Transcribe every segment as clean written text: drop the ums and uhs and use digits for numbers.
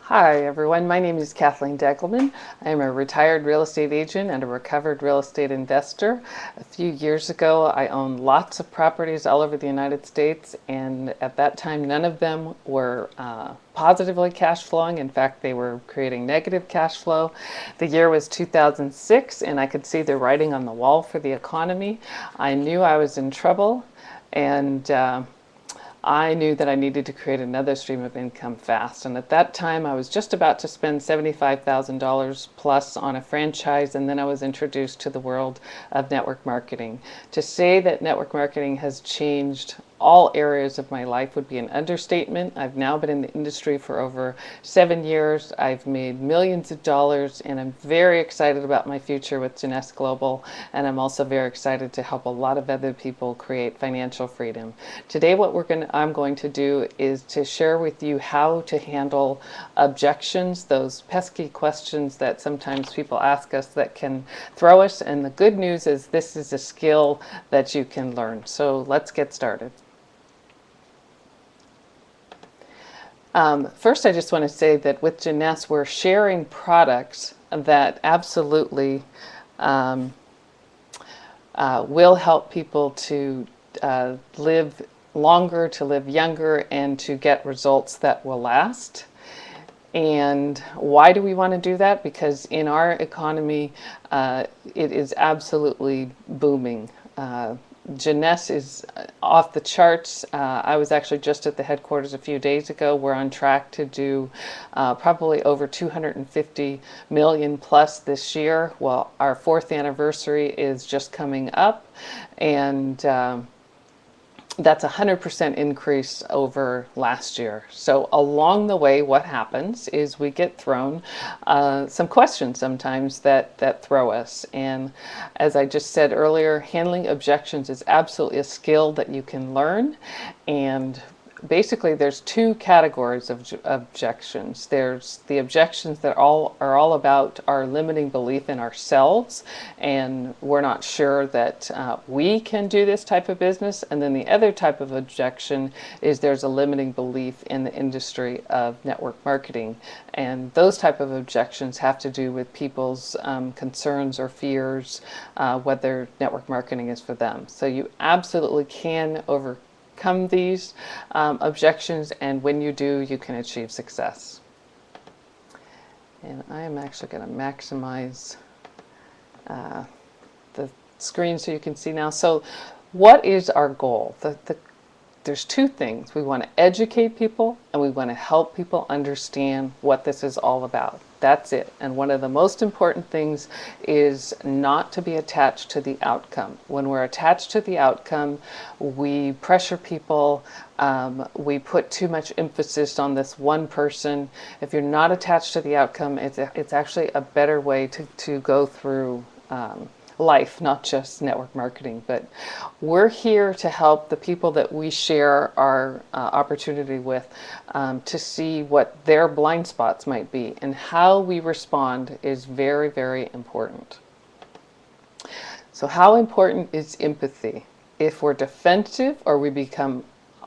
Hi everyone, my name is Kathleen Deggelman. I am a retired real estate agent and a recovered real estate investor. A few years ago I owned lots of properties all over the United States, and at that time none of them were positively cash flowing. In fact, they were creating negative cash flow. The year was 2006 and I could see the writing on the wall for the economy. I knew I was in trouble, and I knew that I needed to create another stream of income fast. And at that time, I was just about to spend $75,000 plus on a franchise, and then I was introduced to the world of network marketing. To say that network marketing has changed all areas of my life would be an understatement. I've now been in the industry for over 7 years. I've made millions of dollars, and I'm very excited about my future with Jeunesse Global, and I'm also very excited to help a lot of other people create financial freedom. Today I'm going to do is to share with you how to handle objections, those pesky questions that sometimes people ask us that can throw us, and the good news is this is a skill that you can learn. So let's get started. First, I just want to say that with Jeunesse, we're sharing products that absolutely will help people to live longer, to live younger, and to get results that will last. And why do we want to do that? Because in our economy, it is absolutely booming. Jeunesse is off the charts. I was actually just at the headquarters a few days ago. We're on track to do probably over 250 million plus this year. Well, our 4th anniversary is just coming up, and that's a 100% increase over last year. So along the way, what happens is we get thrown some questions sometimes that throw us. And as I just said earlier, handling objections is absolutely a skill that you can learn. And basically, there's 2 categories of objections. There's the objections that are all about our limiting belief in ourselves, and we're not sure that we can do this type of business. And then the other type of objection is there's a limiting belief in the industry of network marketing. And those type of objections have to do with people's concerns or fears, whether network marketing is for them. So you absolutely can overcome these objections, and when you do, you can achieve success. And I am actually going to maximize the screen so you can see now. So what is our goal? There's 2 things. We want to educate people, and we want to help people understand what this is all about. That's it. And one of the most important things is not to be attached to the outcome. When we're attached to the outcome, we pressure people. We put too much emphasis on this one person. If you're not attached to the outcome, it's actually a better way to go through life, not just network marketing. But we're here to help the people that we share our opportunity with to see what their blind spots might be, and how we respond is very, very important. So how important is empathy? If we're defensive or we become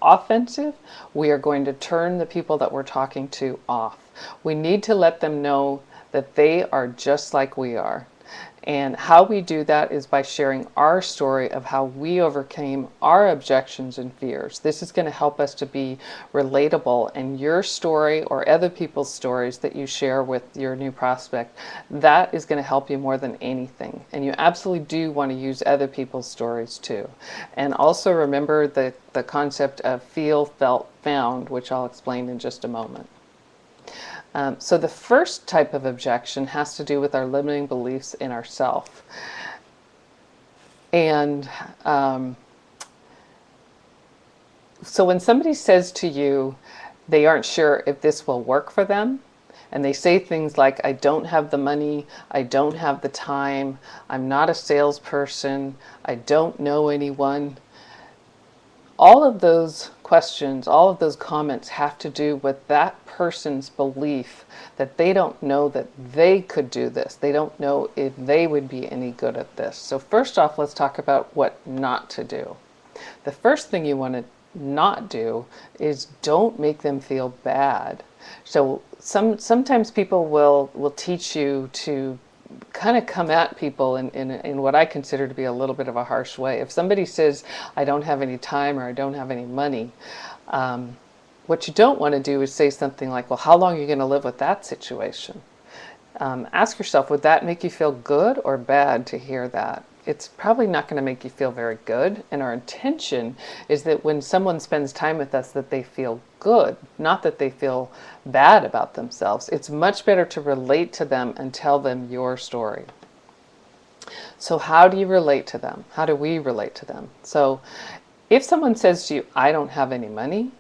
offensive, we are going to turn the people that we're talking to off. We need to let them know that they are just like we are. And how we do that is by sharing our story of how we overcame our objections and fears. This is going to help us to be relatable, and your story or other people's stories that you share with your new prospect, that is going to help you more than anything. And you absolutely do want to use other people's stories too. And also remember the concept of feel, felt, found, which I'll explain in just a moment. So the first type of objection has to do with our limiting beliefs in ourselves. And so when somebody says to you they aren't sure if this will work for them, and they say things like, I don't have the money, I don't have the time, I'm not a salesperson, I don't know anyone, all of those questions, all of those comments have to do with that person's belief that they don't know that they could do this. They don't know if they would be any good at this. So first off, let's talk about what not to do. The first thing you want to not do is don't make them feel bad. So sometimes people will teach you to kind of come at people in what I consider to be a little bit of a harsh way. If somebody says, I don't have any time or I don't have any money, what you don't want to do is say something like, well, how long are you going to live with that situation? Ask yourself, would that make you feel good or bad to hear that? It's probably not going to make you feel very good. And our intention is that when someone spends time with us, that they feel good, not that they feel bad about themselves. It's much better to relate to them and tell them your story. So how do you relate to them? How do we relate to them? So if someone says to you, I don't have any money,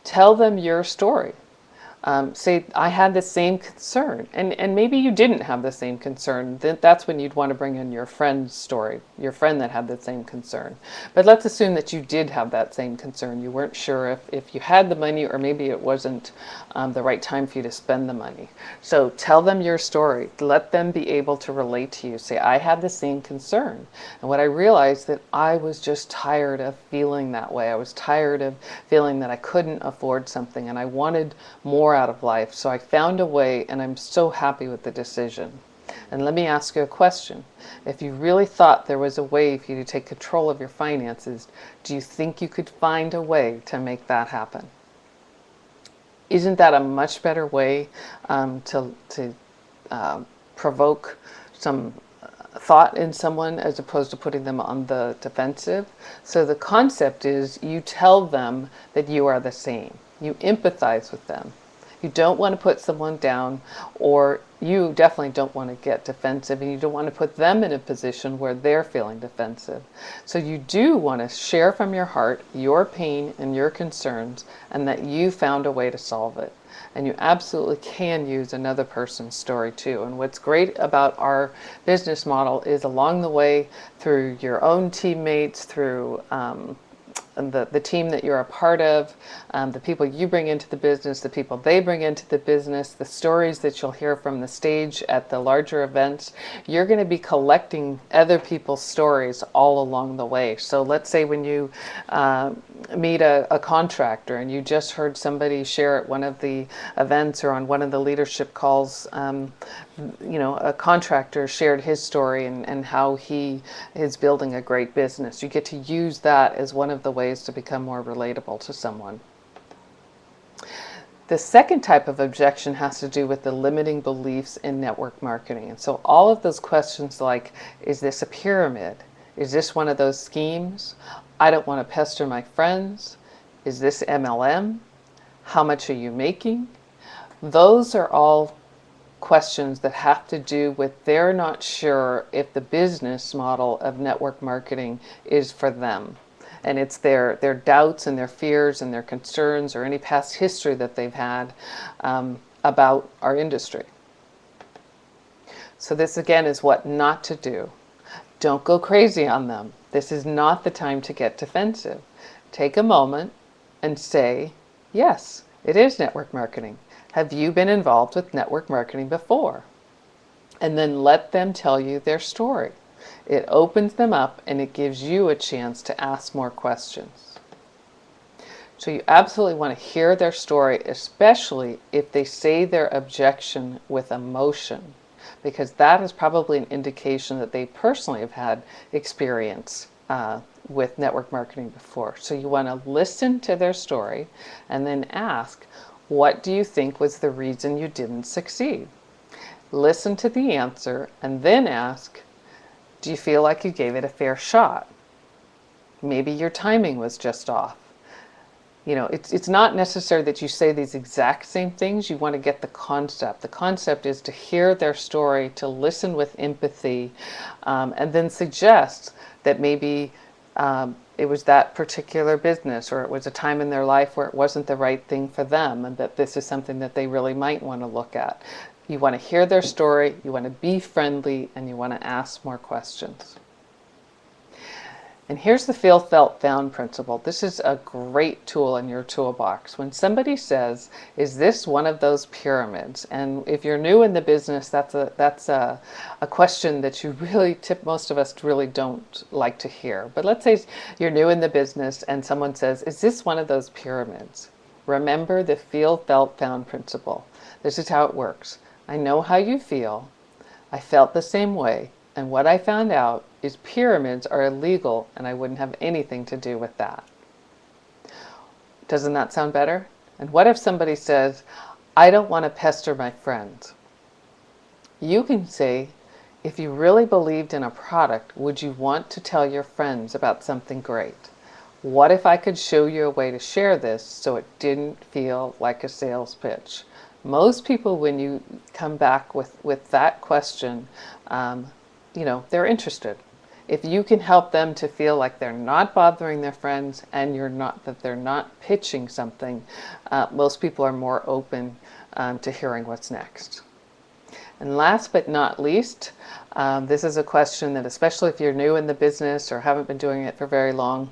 tell them your story. Say, I had the same concern, and maybe you didn't have the same concern. That's when you'd want to bring in your friend's story, your friend that had the same concern. But let's assume that you did have that same concern. You weren't sure if you had the money, or maybe it wasn't the right time for you to spend the money. So tell them your story. Let them be able to relate to you. Say, I had the same concern. And what I realized that I was just tired of feeling that way. I was tired of feeling that I couldn't afford something, and I wanted more out of life. So I found a way, and I'm so happy with the decision. And let me ask you a question. If you really thought there was a way for you to take control of your finances, do you think you could find a way to make that happen? Isn't that a much better way to provoke some thought in someone as opposed to putting them on the defensive? So the concept is you tell them that you are the same. You empathize with them. You don't want to put someone down, or you definitely don't want to get defensive, and you don't want to put them in a position where they're feeling defensive. So you do want to share from your heart your pain and your concerns, and that you found a way to solve it. And you absolutely can use another person's story too. And what's great about our business model is along the way, through your own teammates, through the team that you're a part of, the people you bring into the business, the people they bring into the business, the stories that you'll hear from the stage at the larger events, you're going to be collecting other people's stories all along the way. So let's say when you meet a contractor and you just heard somebody share at one of the events or on one of the leadership calls, a contractor shared his story and how he is building a great business. You get to use that as one of the ways to become more relatable to someone. The second type of objection has to do with the limiting beliefs in network marketing. And so all of those questions like, is this a pyramid? Is this one of those schemes? I don't want to pester my friends. Is this MLM? How much are you making? Those are all questions that have to do with they're not sure if the business model of network marketing is for them. And it's their doubts and their fears and their concerns or any past history that they've had about our industry. So this again is what not to do. Don't go crazy on them. This is not the time to get defensive. Take a moment and say, yes, it is network marketing. Have you been involved with network marketing before? And then let them tell you their story. It opens them up and it gives you a chance to ask more questions. So you absolutely want to hear their story, especially if they say their objection with emotion, because that is probably an indication that they personally have had experience with network marketing before. So you want to listen to their story and then ask, what do you think was the reason you didn't succeed? Listen to the answer and then ask, do you feel like you gave it a fair shot? Maybe your timing was just off. It's not necessary that you say these exact same things. You want to get the concept. The concept is to hear their story, to listen with empathy, and then suggest that maybe it was that particular business, or it was a time in their life where it wasn't the right thing for them, and that this is something that they really might want to look at. You want to hear their story, you want to be friendly, and you want to ask more questions. And here's the feel, felt, found principle. This is a great tool in your toolbox. When somebody says, is this one of those pyramids? And if you're new in the business, that's a question that you really most of us really don't like to hear. But let's say you're new in the business and someone says, is this one of those pyramids? Remember the feel, felt, found principle. This is how it works. I know how you feel. I felt the same way. And what I found out is pyramids are illegal and I wouldn't have anything to do with that. Doesn't that sound better? And what if somebody says, I don't want to pester my friends? You can say, if you really believed in a product, would you want to tell your friends about something great? What if I could show you a way to share this so it didn't feel like a sales pitch? Most people, when you come back with that question, they're interested. If you can help them to feel like they're not bothering their friends and that they're not pitching something, most people are more open to hearing what's next. And last but not least, this is a question that, especially if you're new in the business or haven't been doing it for very long,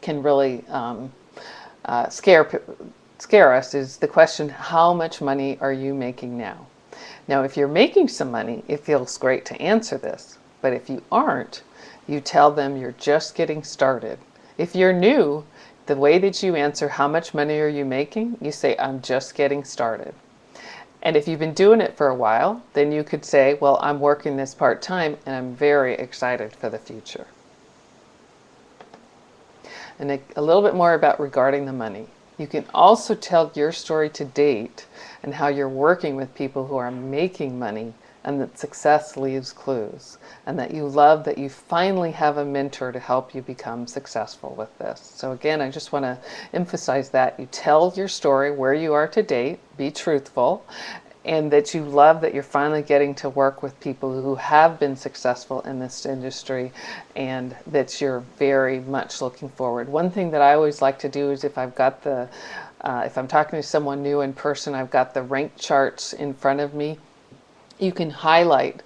can really scare us, is the question, how much money are you making now? Now, if you're making some money, it feels great to answer this. But if you aren't, you tell them you're just getting started. If you're new, the way that you answer how much money are you making, you say, I'm just getting started. And if you've been doing it for a while, then you could say, well, I'm working this part-time and I'm very excited for the future. And a little bit more about regarding the money. You can also tell your story to date and how you're working with people who are making money, and that success leaves clues, and that you love that you finally have a mentor to help you become successful with this. So again, I just want to emphasize that you tell your story, where you are to date, be truthful, and that you love that you're finally getting to work with people who have been successful in this industry, and that you're very much looking forward. One thing that I always like to do is if I'm talking to someone new in person, I've got the rank charts in front of me. You can highlight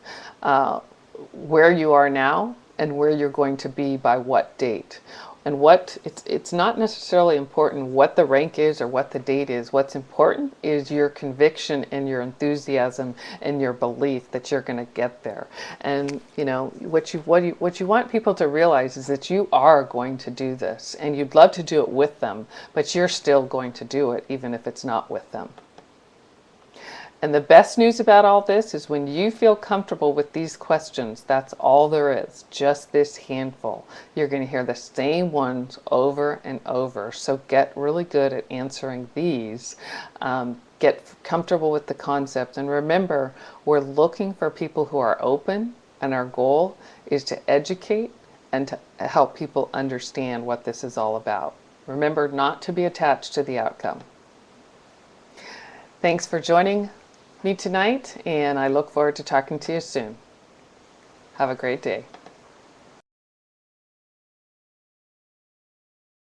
where you are now and where you're going to be by what date. And it's not necessarily important what the rank is or what the date is. What's important is your conviction and your enthusiasm and your belief that you're going to get there. And what you want people to realize is that you are going to do this, and you'd love to do it with them, but you're still going to do it even if it's not with them. And the best news about all this is when you feel comfortable with these questions, that's all there is, just this handful. You're going to hear the same ones over and over. So get really good at answering these. Get comfortable with the concept. And remember, we're looking for people who are open, and our goal is to educate and to help people understand what this is all about. Remember not to be attached to the outcome. Thanks for joining me tonight, and I look forward to talking to you soon. Have a great day.